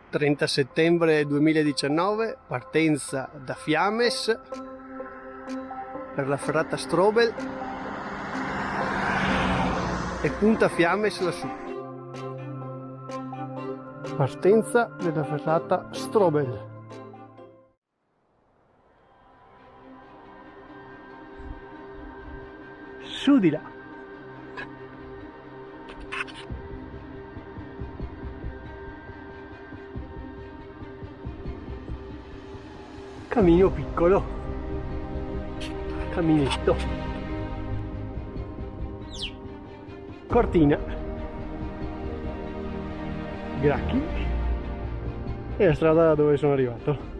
30 settembre 2019, partenza da Fiames per la ferrata Strobel e punta Fiames lassù. Partenza della ferrata Strobel. Su di là. Cammino piccolo, camminetto, Cortina, Gracchi e la strada da dove sono arrivato.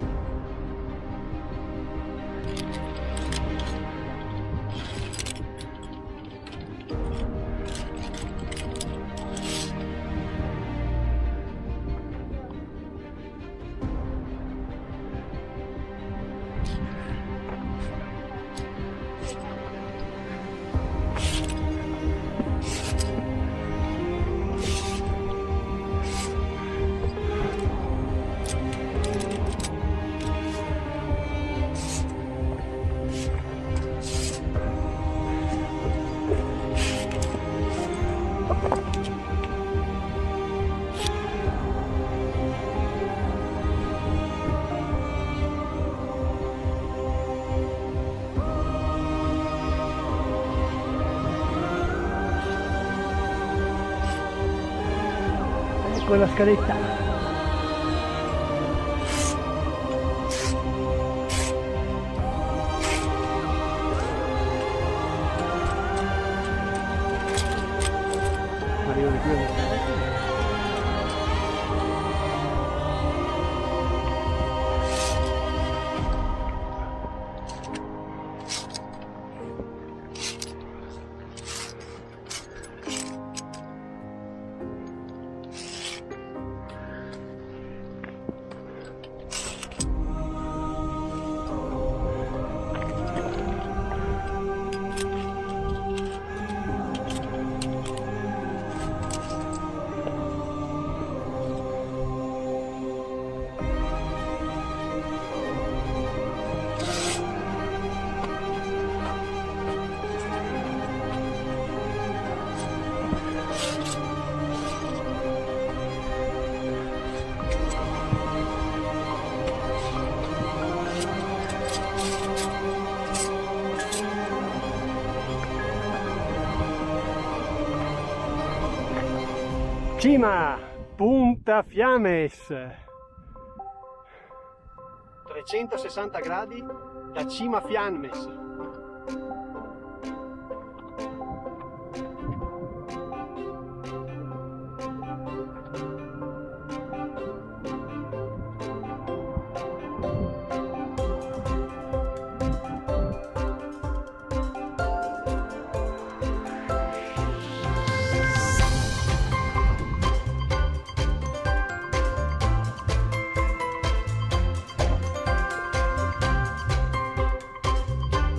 Con la scaletta. Arrivo di qui. Cima, punta Fiames, 360 gradi da cima Fiames.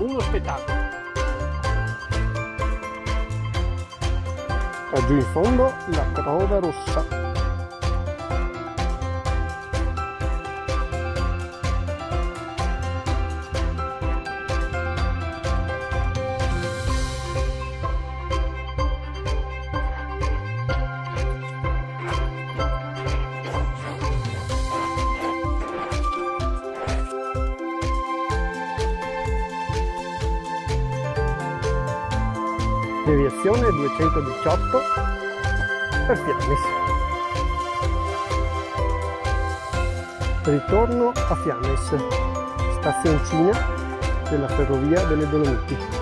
Uno spettacolo. Giù in fondo la Croda Rossa. Deviazione 218 per Fiames. Ritorno a Fiames, stazioncina della ferrovia delle Dolomiti.